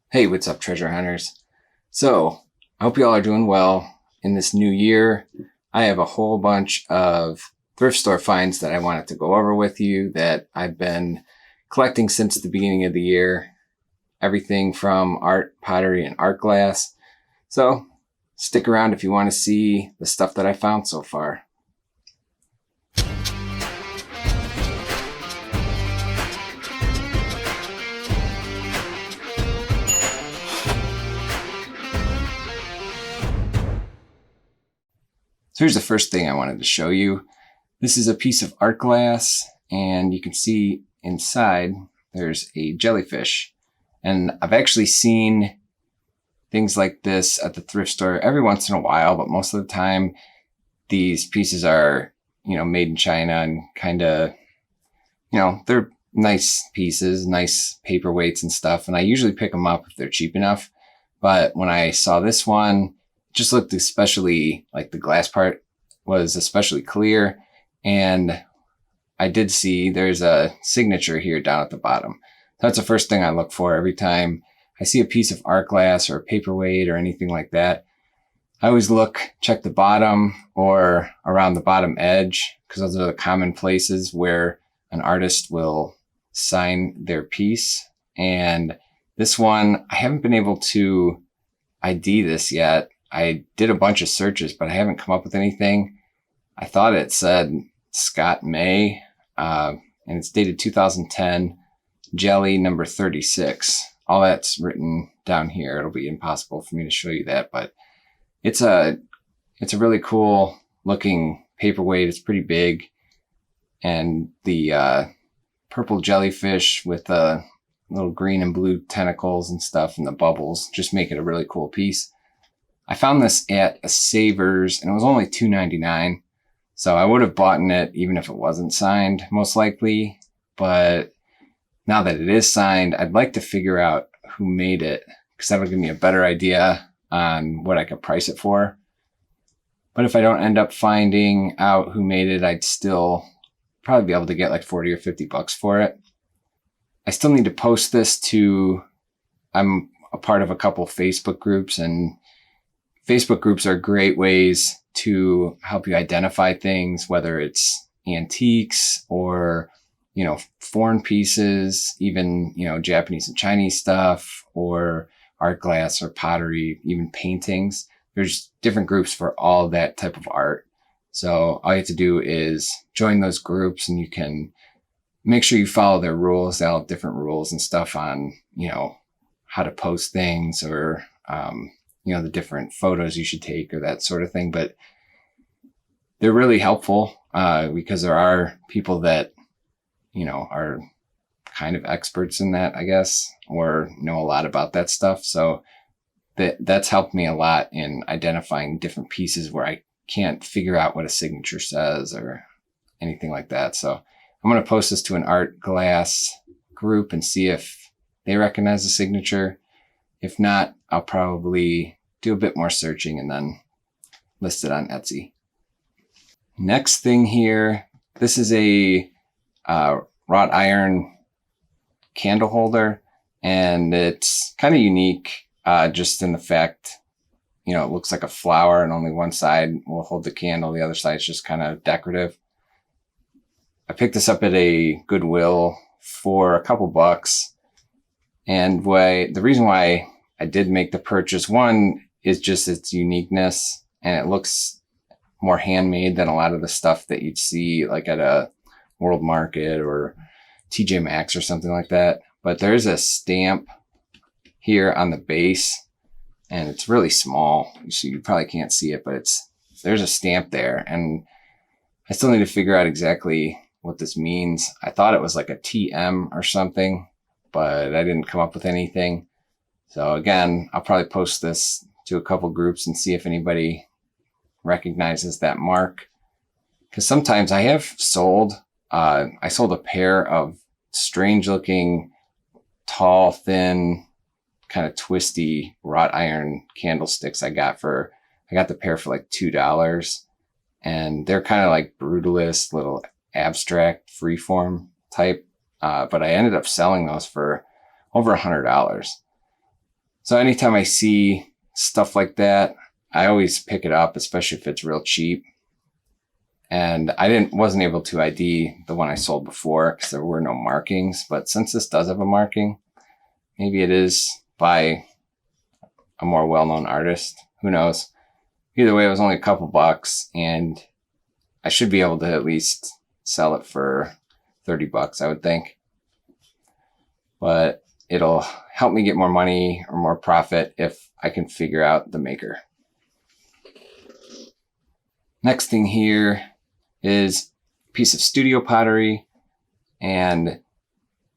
Hey, what's up, treasure hunters? So, I hope you all are doing well in this new year. I have a whole bunch of thrift store finds that I wanted to go over with you that I've been collecting since the beginning of the year. Everything from art, pottery, and art glass. So, stick around if you want to see the stuff that I found so far. So here's the first thing I wanted to show you. This is a piece of art glass, and you can see inside there's a jellyfish. And I've actually seen things like this at the thrift store every once in a while, but most of the time these pieces are, made in China and kind of, they're nice pieces, nice paperweights and stuff. And I usually pick them up if they're cheap enough. But when I saw this one, it just looked especially like the glass part was especially clear. And I did see there's a signature here down at the bottom. That's the first thing I look for every time I see a piece of art glass or a paperweight or anything like that. I always check the bottom or around the bottom edge, because those are the common places where an artist will sign their piece. And this one, I haven't been able to ID this yet. I did a bunch of searches, but I haven't come up with anything. I thought it said Scott May, and it's dated 2010, jelly number 36. All that's written down here. It'll be impossible for me to show you that, but it's a really cool looking paperweight. It's pretty big, and the purple jellyfish with the little green and blue tentacles and stuff and the bubbles just make it a really cool piece. I found this at a Savers, and it was only $2.99. So I would have bought it even if it wasn't signed, most likely. But now that it is signed, I'd like to figure out who made it, because that'll give me a better idea on what I could price it for. But if I don't end up finding out who made it, I'd still probably be able to get like 40 or 50 bucks for it. I still need to post this I'm a part of a couple Facebook groups, and Facebook groups are great ways to help you identify things, whether it's antiques or, foreign pieces, even, Japanese and Chinese stuff, or art glass or pottery, even paintings. There's different groups for all that type of art. So all you have to do is join those groups, and you can make sure you follow their rules. They'll have different rules and stuff on, how to post things, or, the different photos you should take or that sort of thing. But they're really helpful because there are people that, are kind of experts in that, I guess, or know a lot about that stuff. So that's helped me a lot in identifying different pieces where I can't figure out what a signature says or anything like that. So I'm going to post this to an art glass group and see if they recognize the signature. If not, I'll probably do a bit more searching and then list it on Etsy. Next thing here, this is a wrought iron candle holder, and it's kind of unique just in the fact, it looks like a flower and only one side will hold the candle. The other side is just kind of decorative. I picked this up at a Goodwill for a couple bucks. And the reason why I did make the purchase, one is just its uniqueness, and it looks more handmade than a lot of the stuff that you'd see like at a World Market or TJ Maxx or something like that. But there's a stamp here on the base, and it's really small, so you probably can't see it, but there's a stamp there, and I still need to figure out exactly what this means. I thought it was like a TM or something, but I didn't come up with anything. So again, I'll probably post this to a couple groups and see if anybody recognizes that mark. Because sometimes I have sold a pair of strange looking, tall, thin, kind of twisty wrought iron candlesticks. I got the pair for like $2, and they're kind of like brutalist, little abstract freeform type. But I ended up selling those for over $100. So anytime I see stuff like that, I always pick it up, especially if it's real cheap. And I wasn't able to ID the one I sold before because there were no markings. But since this does have a marking, maybe it is by a more well-known artist. Who knows? Either way, it was only a couple bucks, and I should be able to at least sell it for 30 bucks, I would think. But it'll help me get more money or more profit if I can figure out the maker. Next thing here is a piece of studio pottery. And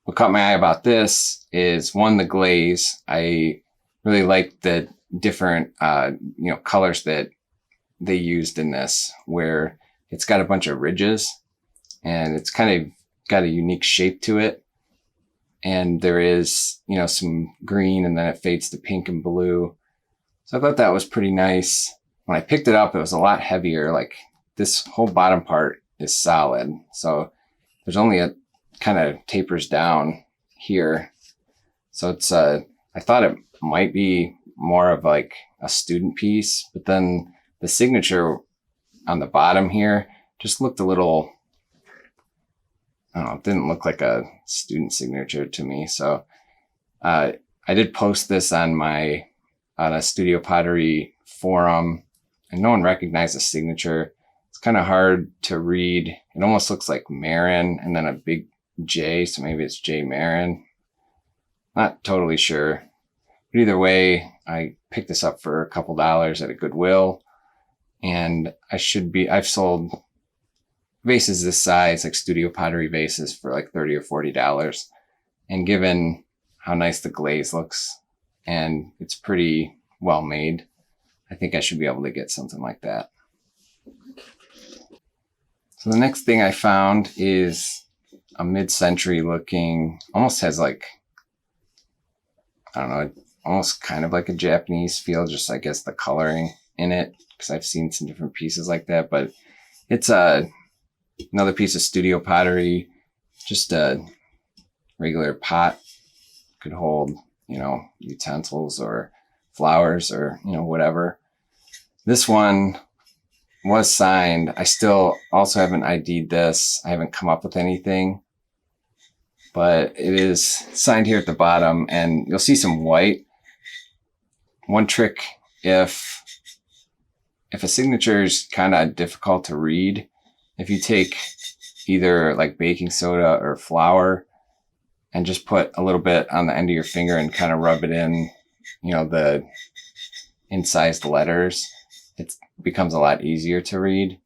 what caught my eye about this is, one, the glaze. I really like the different, colors that they used in this, where it's got a bunch of ridges and it's kind of got a unique shape to it. And there is, some green, and then it fades to pink and blue. So I thought that was pretty nice. When I picked it up, it was a lot heavier. Like, this whole bottom part is solid. So there's only a kind of tapers down here. So it's, I thought it might be more of like a student piece, but then the signature on the bottom here just looked a little, I don't know, it didn't look like a student signature to me. So I did post this on a Studio Pottery forum, and no one recognized the signature. It's kind of hard to read. It almost looks like Marin and then a big J, so maybe it's J Marin. Not totally sure. But either way, I picked this up for a couple dollars at a Goodwill, and I've sold vases this size, like Studio Pottery vases, for like $30 or $40. And given how nice the glaze looks, and it's pretty well made, I think I should be able to get something like that. So the next thing I found is a mid-century looking, almost has like, I don't know, almost kind of like a Japanese feel, just I guess the coloring in it, because I've seen some different pieces like that. But it's another piece of studio pottery, just a regular pot, could hold, utensils or flowers or, whatever. This one was signed. I still also haven't ID'd this. I haven't come up with anything, but it is signed here at the bottom, and you'll see some white. One trick, if a signature is kind of difficult to read, if you take either like baking soda or flour and just put a little bit on the end of your finger and kind of rub it in, the incised letters, it becomes a lot easier to read.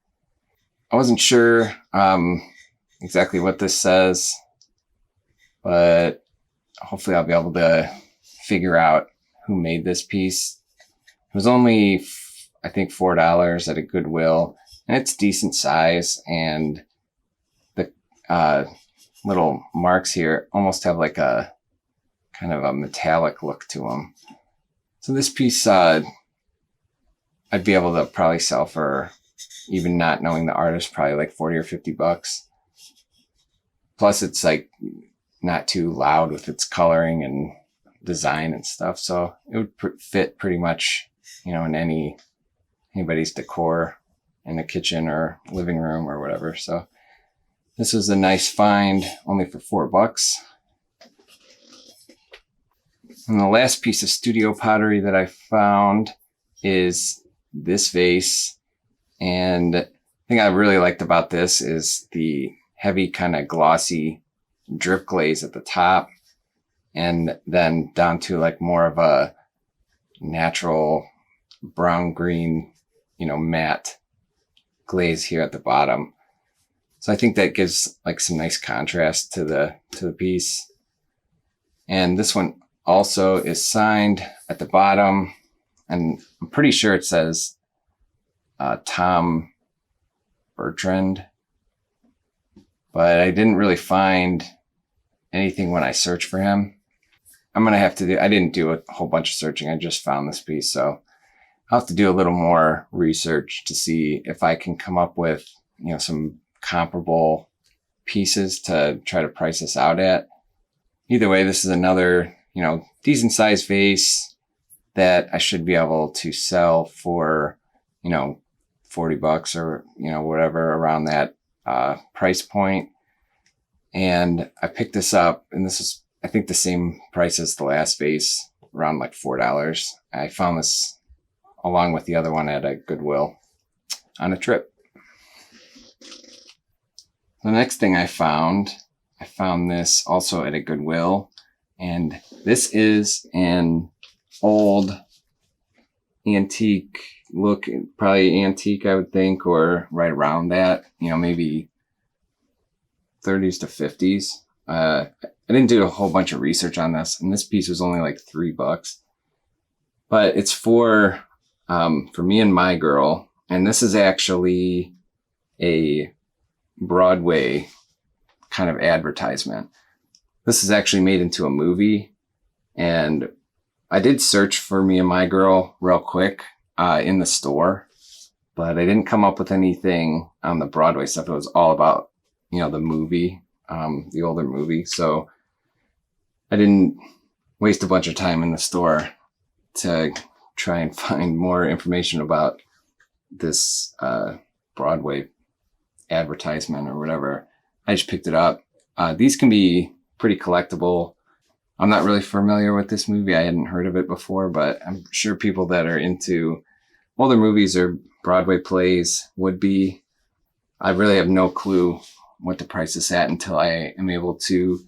I wasn't sure exactly what this says, but hopefully I'll be able to figure out who made this piece. It was only, I think, $4 at a Goodwill, and it's decent size, and the little marks here almost have like a kind of a metallic look to them. So this piece, I'd be able to probably sell for, even not knowing the artist, probably like 40 or 50 bucks. Plus it's like not too loud with its coloring and design and stuff. So it would fit pretty much, in anybody's decor in the kitchen or living room or whatever. So this was a nice find, only for $4. And the last piece of studio pottery that I found is this vase. And the thing I really liked about this is the heavy kind of glossy drip glaze at the top, and then down to like more of a natural brown green, matte glaze here at the bottom. So I think that gives like some nice contrast to the piece. And this one also is signed at the bottom, and I'm pretty sure it says Tom Bertrand, but I didn't really find anything when I searched for him. I didn't do a whole bunch of searching. I just found this piece. So I'll have to do a little more research to see if I can come up with, some comparable pieces to try to price this out at. Either way, this is another, decent sized vase. that I should be able to sell for, you know, $40 or, you know, whatever around that price point. And I picked this up, and this is, I think, the same price as the last vase, around like $4. I found this along with the other one at a Goodwill on a trip. The next thing I found this also at a Goodwill, and this is an old antique look, probably antique, I would think, or right around that, you know, maybe 30s to 50s. I didn't do a whole bunch of research on this, and this piece was only like $3, but it's for me and my girl. And this is actually a Broadway kind of advertisement. This is actually made into a movie, and I did search for Me and My Girl real quick in the store, but I didn't come up with anything on the Broadway stuff. It was all about, you know, the movie, the older movie. So I didn't waste a bunch of time in the store to try and find more information about this Broadway advertisement or whatever. I just picked it up. These can be pretty collectible. I'm not really familiar with this movie. I hadn't heard of it before, but I'm sure people that are into older movies or Broadway plays would be. I really have no clue what the price is at until I am able to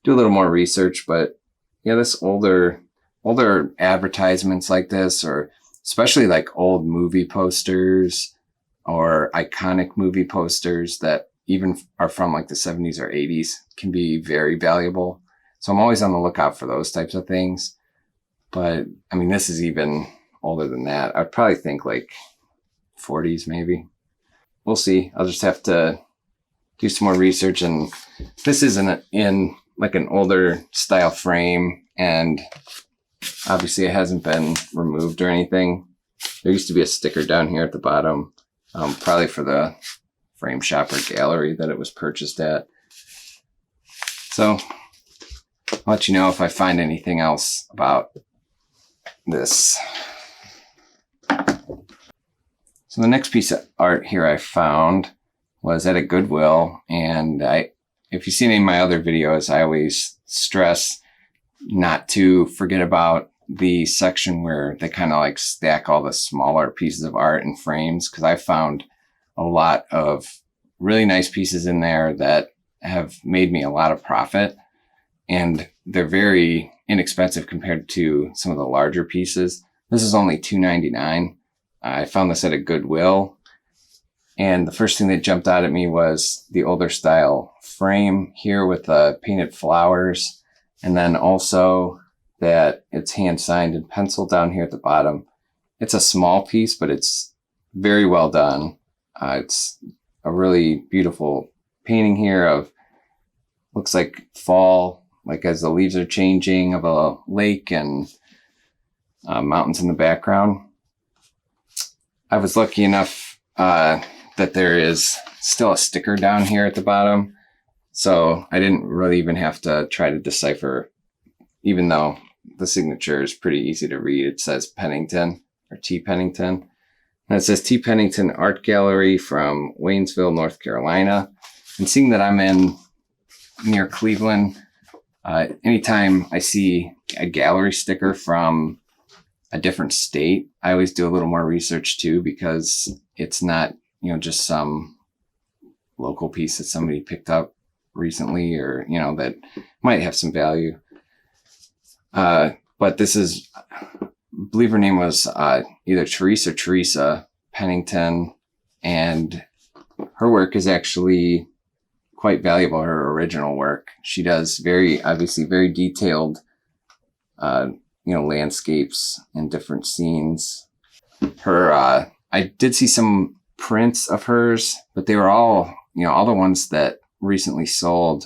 do a little more research. But yeah, this older advertisements like this, or especially like old movie posters or iconic movie posters that even are from like the 70s or 80s, can be very valuable. So I'm always on the lookout for those types of things. But I mean, this is even older than that. I'd probably think like 40s maybe. We'll see. I'll just have to do some more research. And this isn't in like an older style frame, and obviously it hasn't been removed or anything. There used to be a sticker down here at the bottom, probably for the frame shop or gallery that it was purchased at. So I'll let you know if I find anything else about this. So the next piece of art here I found was at a Goodwill, and if you've seen any of my other videos, I always stress not to forget about the section where they kind of like stack all the smaller pieces of art in frames, because I found a lot of really nice pieces in there that have made me a lot of profit, and they're very inexpensive compared to some of the larger pieces. This is only $2.99. I found this at a Goodwill, and the first thing that jumped out at me was the older style frame here with the painted flowers, and then also that it's hand signed in pencil down here at the bottom. It's a small piece, but it's very well done. It's a really beautiful painting here of, looks like fall, like as the leaves are changing, of a lake and mountains in the background. I was lucky enough that there is still a sticker down here at the bottom, so I didn't really even have to try to decipher, even though the signature is pretty easy to read. It says Pennington, or T. Pennington. And it says T. Pennington Art Gallery from Waynesville, North Carolina. And seeing that I'm near Cleveland, anytime I see a gallery sticker from a different state, I always do a little more research too, because it's not, you know, just some local piece that somebody picked up recently, or, you know, that might have some value. But this is, I believe her name was either Teresa Pennington, and her work is actually quite valuable, her original work. She does obviously very detailed, landscapes and different scenes. I did see some prints of hers, but they were all the ones that recently sold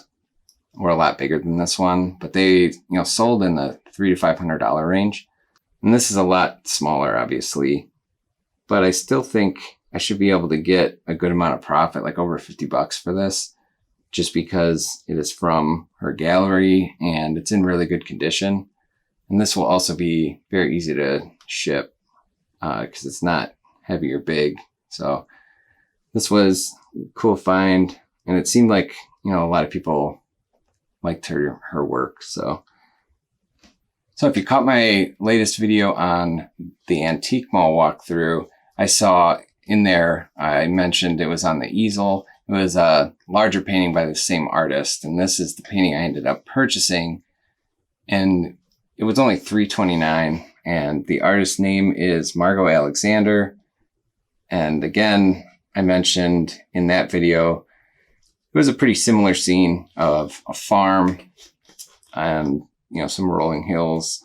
were a lot bigger than this one, but they, sold in the $300 to $500 range. And this is a lot smaller, obviously, but I still think I should be able to get a good amount of profit, like over $50 for this, just because it is from her gallery and it's in really good condition. And this will also be very easy to ship because it's not heavy or big. So this was a cool find, and it seemed like, you know, a lot of people liked her work. So if you caught my latest video on the antique mall walkthrough, I saw in there, I mentioned it was on the easel. It was a larger painting by the same artist, and this is the painting I ended up purchasing. And it was only $3.29, and the artist's name is Margo Alexander. And again, I mentioned in that video, it was a pretty similar scene of a farm and, you know, some rolling hills.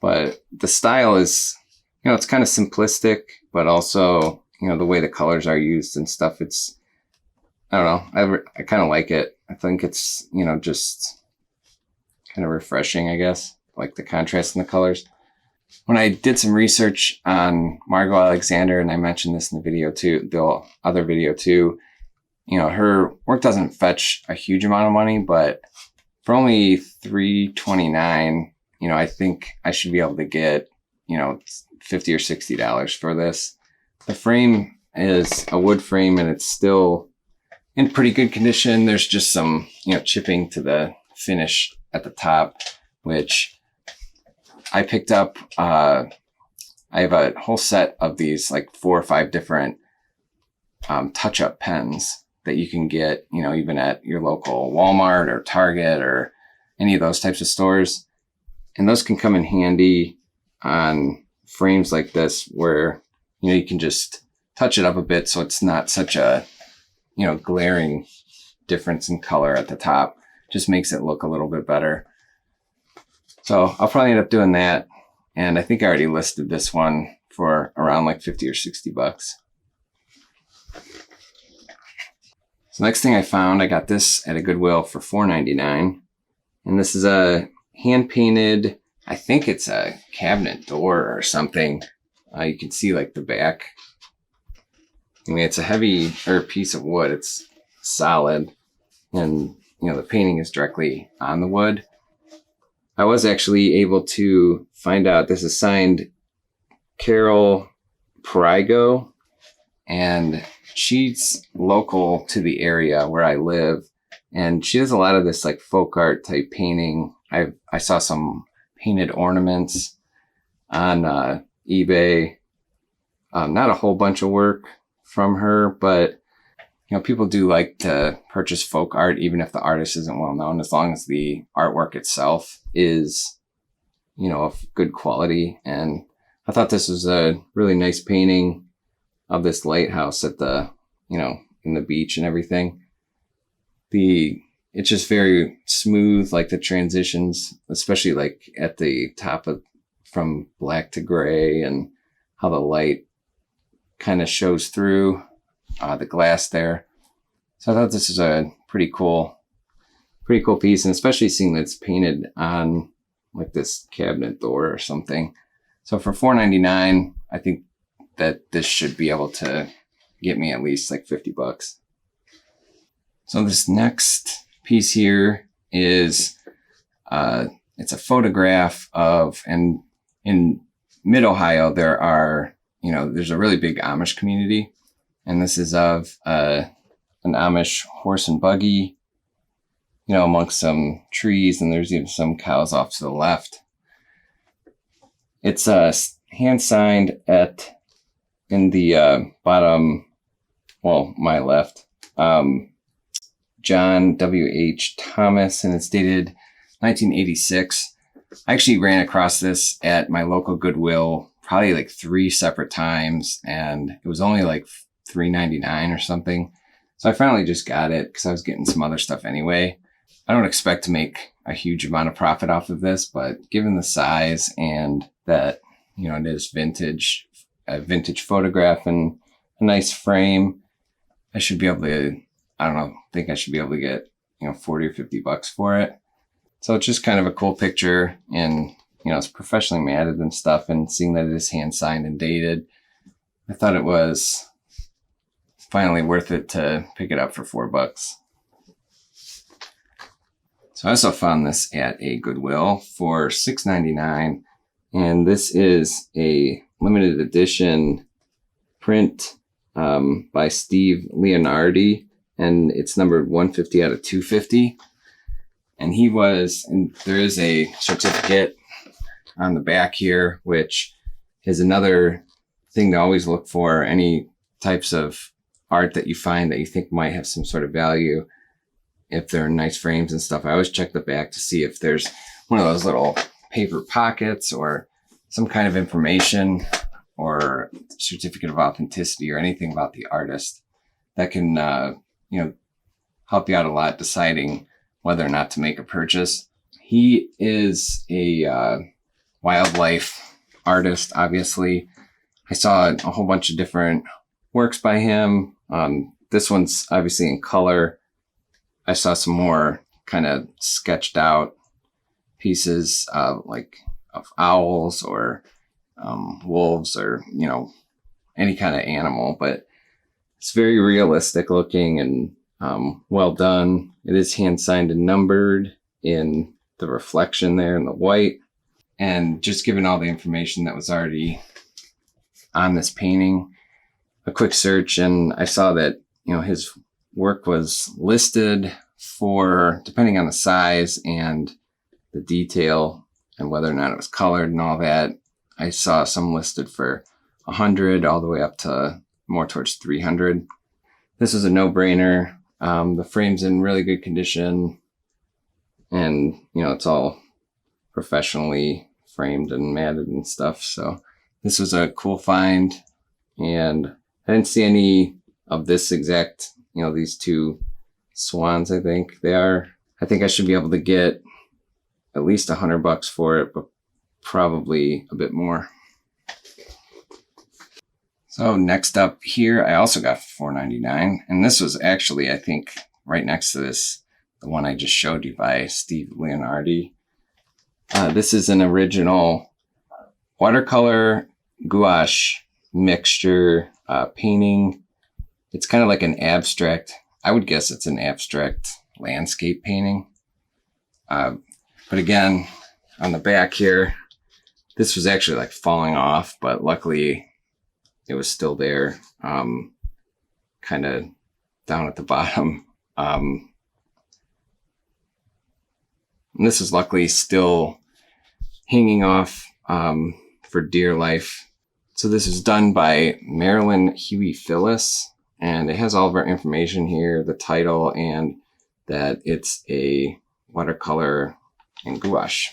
But the style is, you know, it's kind of simplistic, but also, you know, the way the colors are used and stuff, it's, I don't know, I kind of like it. I think it's, you know, just kind of refreshing, I guess, like the contrast in the colors. When I did some research on Margo Alexander, and I mentioned this in the video too, the other video too, you know, her work doesn't fetch a huge amount of money, but for only $3.29, you know, I think I should be able to get, you know, $50 or $60 for this. The frame is a wood frame, and it's still in pretty good condition. There's just some, you know, chipping to the finish at the top, which I picked up. I have a whole set of these, like 4 or 5 different touch-up pens that you can get, you know, even at your local Walmart or Target or any of those types of stores. And those can come in handy on frames like this where, you know, you can just touch it up a bit so it's not such a, you know, glaring difference in color at the top. Just makes it look a little bit better. So I'll probably end up doing that. And I think I already listed this one for around like 50 or 60 bucks. So next thing I found, I got this at a Goodwill for $4.99. And this is a hand-painted, I think it's a cabinet door or something. You can see like the back. I mean, it's a heavier piece of wood. It's solid. And, you know, the painting is directly on the wood. I was actually able to find out this is signed Carol Perigo, and she's local to the area where I live, and she does a lot of this like folk art type painting. I saw some painted ornaments on eBay. Not a whole bunch of work from her, but you know, people do like to purchase folk art even if the artist isn't well known, as long as the artwork itself is, you know, of good quality. And I thought this was a really nice painting of this lighthouse at the, you know, in the beach and everything. It's just very smooth, like the transitions, especially like at the top of from black to gray, and how the light kind of shows through the glass there. So I thought this is a pretty cool piece, and especially seeing that it's painted on like this cabinet door or something. So for $4.99, I think that this should be able to get me at least like 50 bucks. So this next piece here is, it's a photograph of, and in mid-Ohio, there's a really big Amish community. And this is of an Amish horse and buggy, you know, amongst some trees, and there's even some cows off to the left. It's hand signed in the bottom, well, my left, John W.H. Thomas, and it's dated 1986. I actually ran across this at my local Goodwill probably like 3 separate times, and it was only like $3.99 or something. So I finally just got it because I was getting some other stuff anyway. I don't expect to make a huge amount of profit off of this, but given the size and that, you know, it is a vintage photograph and a nice frame, I should be able to, think I should be able to get, you know, 40 or 50 bucks for it. So it's just kind of a cool picture, and, you know, it's professionally matted and stuff, and seeing that it is hand signed and dated, I thought it was finally worth it to pick it up for $4. So So I also found this at a Goodwill for $6.99. And this is a limited edition print by Steve Leonardi. And it's numbered 150 out of 250. And there is a certificate on the back here, which is another thing to always look for. Any types of art that you find that you think might have some sort of value, if they're nice frames and stuff, I always check the back to see if there's one of those little paper pockets or some kind of information or certificate of authenticity or anything about the artist that can, help you out a lot deciding whether or not to make a purchase. He is a wildlife artist, obviously. I saw a whole bunch of different works by him. This one's obviously in color. I saw some more kind of sketched out pieces like of owls or wolves or, any kind of animal, but it's very realistic looking and well done. It is hand signed and numbered in the reflection there in the white. And just given all the information that was already on this painting, a quick search, and I saw that, his work was listed for, depending on the size and the detail and whether or not it was colored and all that, I saw some listed for 100 all the way up to more towards 300. This is a no-brainer. The frame's in really good condition, and it's all professionally framed and matted and stuff. So this was a cool find, and I didn't see any of this exact, these two swans. I think I should be able to get at least $100 for it, but probably a bit more. So next up here, I also got $4.99, and this was actually, I think, right next to this, the one I just showed you by Steve Leonardi. This is an original watercolor gouache mixture painting. It's kind of like an abstract, I would guess it's an abstract landscape painting. But again, on the back here, this was actually like falling off, but luckily it was still there, kind of down at the bottom. And this is luckily still hanging off for dear life. So this is done by Marilyn Huey Phyllis, and it has all of our information here, the title, and that it's a watercolor and gouache.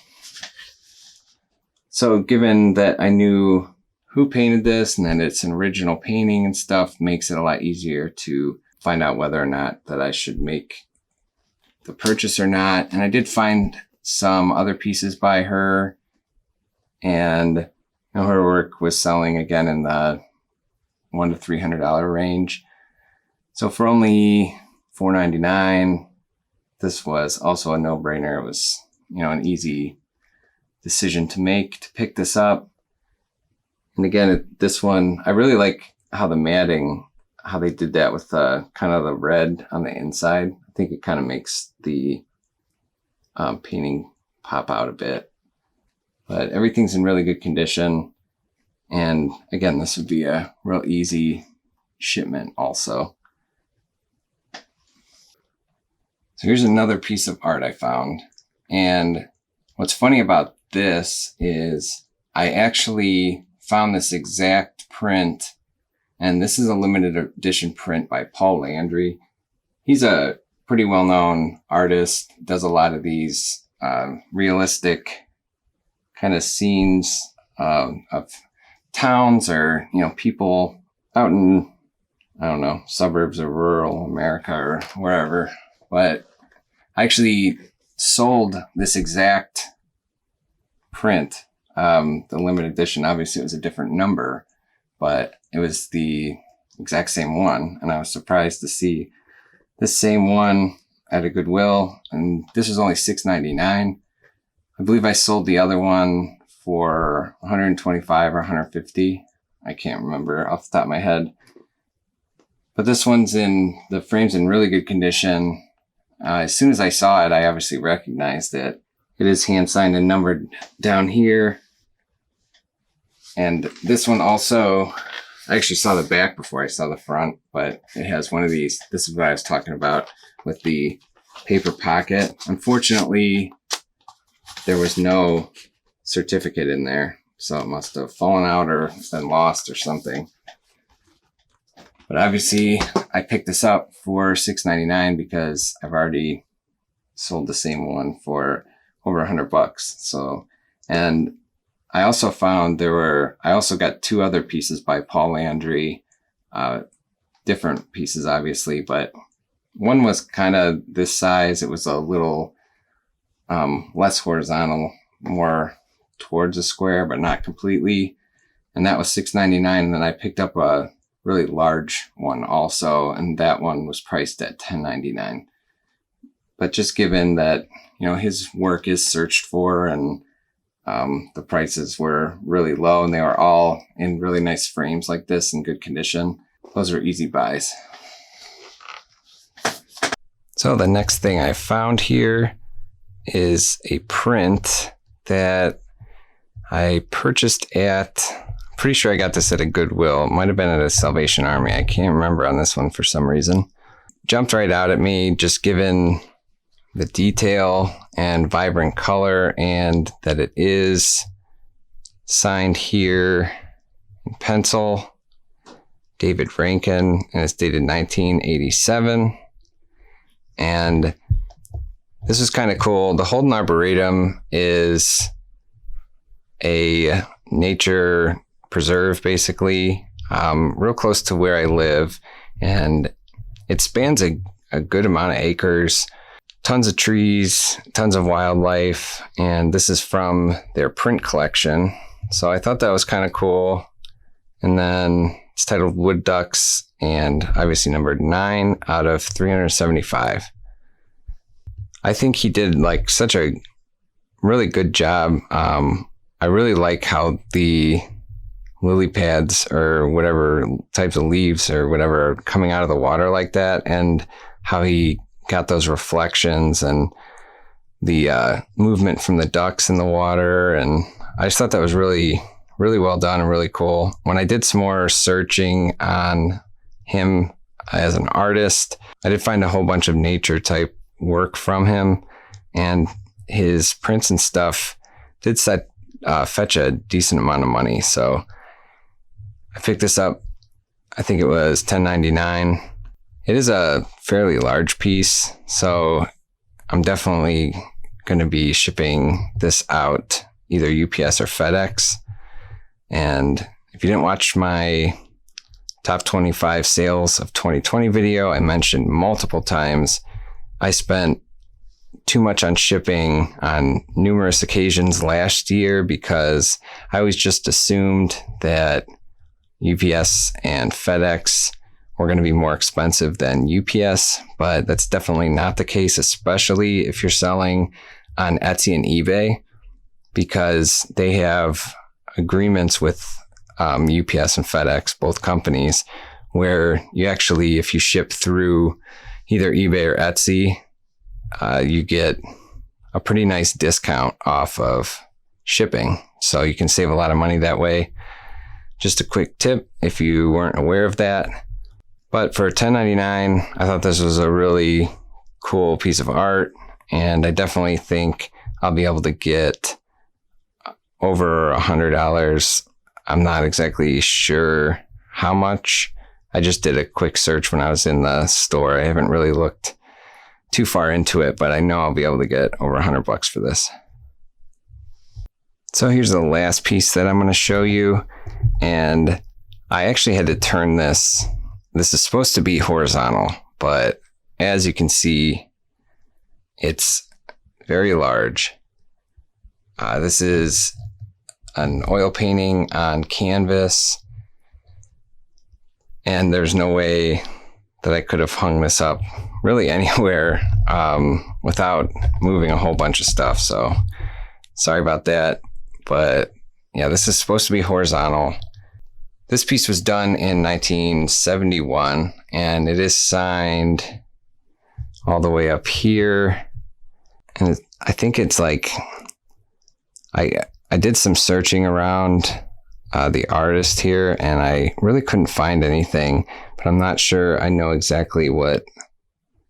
So given that I knew who painted this and that it's an original painting and stuff, makes it a lot easier to find out whether or not that I should make the purchase or not. And I did find some other pieces by her, and her work was selling again in the $100 to $300 range. So for only $4.99, this was also a no-brainer. It was, an easy decision to make to pick this up. And again, this one, I really like how the matting, how they did that with kind of the red on the inside. I think it kind of makes the painting pop out a bit. But everything's in really good condition. And again, this would be a real easy shipment also. So here's another piece of art I found. And what's funny about this is I actually found this exact print, and this is a limited edition print by Paul Landry. He's a pretty well-known artist, does a lot of these realistic kind of scenes of towns or, people out in, I don't know, suburbs or rural America or wherever. But I actually sold this exact print, the limited edition. Obviously it was a different number, but it was the exact same one. And I was surprised to see this same one at a Goodwill, and this was only $6.99. I believe I sold the other one for $125 or $150. I can't remember off the top of my head. But this one's the frame's in really good condition. As soon as I saw it, I obviously recognized it. It is hand signed and numbered down here. And this one also, I actually saw the back before I saw the front, but it has one of these. This is what I was talking about with the paper pocket. Unfortunately, there was no certificate in there, so it must have fallen out or been lost or something. But obviously, I picked this up for $6.99 because I've already sold the same one for over $100. So, and I also found I also got 2 other pieces by Paul Landry, different pieces obviously, but one was kind of this size. It was a little less horizontal, more towards a square, but not completely. And that was $6.99. And then I picked up a really large one also, and that one was priced at $10.99. But just given that, you know, his work is searched for, and the prices were really low, and they were all in really nice frames like this in good condition, those are easy buys. So the next thing I found here is a print that I purchased at, I'm pretty sure I got this at a Goodwill. It might have been at a Salvation Army. I can't remember on this one for some reason. Jumped right out at me, just given the detail and vibrant color, and that it is signed here in pencil, David Rankin, and it's dated 1987. And this is kind of cool. The Holden Arboretum is a nature preserve, basically, real close to where I live, and it spans a good amount of acres, tons of trees, tons of wildlife, and this is from their print collection. So I thought that was kind of cool. And then it's titled Wood Ducks, and obviously numbered 9 out of 375. I think he did like such a really good job. I really like how the lily pads or whatever types of leaves or whatever are coming out of the water like that, and how he got those reflections and the movement from the ducks in the water. And I just thought that was really, really well done and really cool. When I did some more searching on him as an artist, I did find a whole bunch of nature type work from him, and his prints and stuff did fetch a decent amount of money. So I picked this up. I think it was $10.99. It is a fairly large piece, so I'm definitely going to be shipping this out either UPS or FedEx. And if you didn't watch my top 25 sales of 2020 video, I mentioned multiple times I spent too much on shipping on numerous occasions last year because I always just assumed that UPS and FedEx were going to be more expensive than UPS, but that's definitely not the case, especially if you're selling on Etsy and eBay, because they have agreements with UPS and FedEx, both companies, where you actually, if you ship through either eBay or Etsy, you get a pretty nice discount off of shipping. So you can save a lot of money that way. Just a quick tip if you weren't aware of that. But for $10.99, I thought this was a really cool piece of art, and I definitely think I'll be able to get over $100. I'm not exactly sure how much. I just did a quick search when I was in the store. I haven't really looked too far into it, but I know I'll be able to get over $100 for this. So here's the last piece that I'm going to show you, and I actually had to turn this. This is supposed to be horizontal, but as you can see, it's very large. This is an oil painting on canvas, and there's no way that I could have hung this up really anywhere without moving a whole bunch of stuff. So sorry about that. But yeah, this is supposed to be horizontal. This piece was done in 1971, and it is signed all the way up here. And I think it's like, I did some searching around the artist here, and I really couldn't find anything, but I'm not sure I know exactly what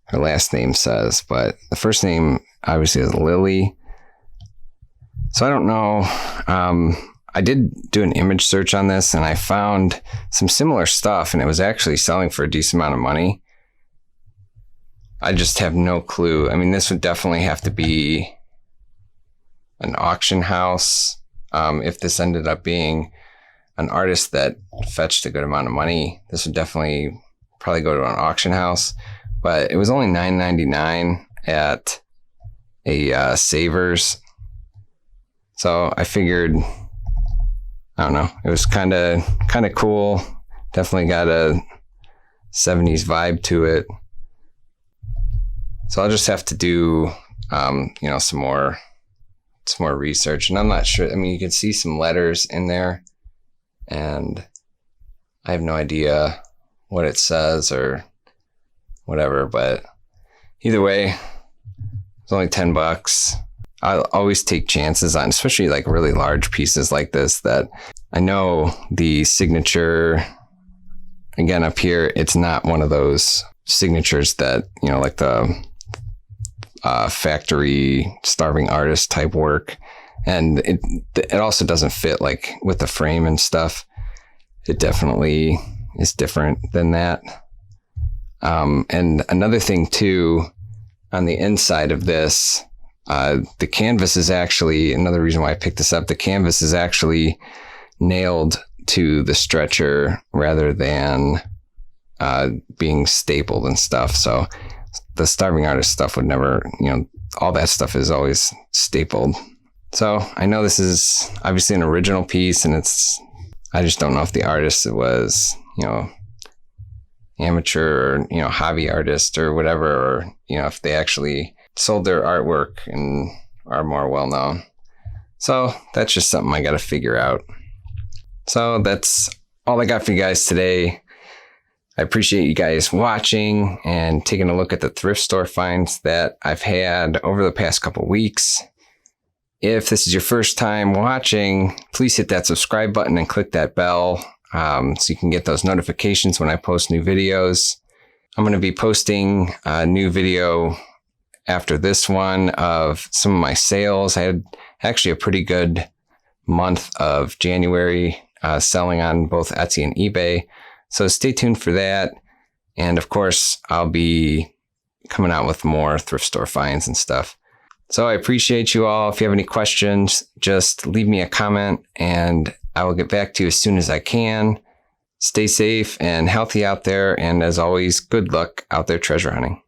her last name says, but the first name obviously is Lily. So I don't know. I did do an image search on this, and I found some similar stuff, and it was actually selling for a decent amount of money. I just have no clue. I mean, this would definitely have to be an auction house. If this ended up being an artist that fetched a good amount of money, this would definitely probably go to an auction house. But it was only $9.99 at a Savers. So I figured, I don't know, it was kind of cool. Definitely got a 70s vibe to it. So I'll just have to do, some more research. And I'm not sure. I mean, you can see some letters in there, and I have no idea what it says or whatever. But either way, it's only $10. I'll always take chances on, especially like really large pieces like this that I know the signature, again, up here, it's not one of those signatures that, like the factory starving artist type work. And it also doesn't fit like with the frame and stuff. It definitely is different than that. And another thing too, on the inside of this, the canvas is actually, another reason why I picked this up, the canvas is actually nailed to the stretcher rather than being stapled and stuff. So the starving artist stuff would never, all that stuff is always stapled. So I know this is obviously an original piece, and I just don't know if the artist was, amateur or, hobby artist or whatever, or, if they actually sold their artwork and are more well known. So that's just something I got to figure out. So that's all I got for you guys today. I appreciate you guys watching and taking a look at the thrift store finds that I've had over the past couple weeks. If this is your first time watching, please hit that subscribe button and click that bell so you can get those notifications when I post new videos. I'm going to be posting a new video after this one of some of my sales. I had actually a pretty good month of January selling on both Etsy and eBay. So stay tuned for that. And of course, I'll be coming out with more thrift store finds and stuff. So I appreciate you all. If you have any questions, just leave me a comment and I will get back to you as soon as I can. Stay safe and healthy out there. And as always, good luck out there treasure hunting.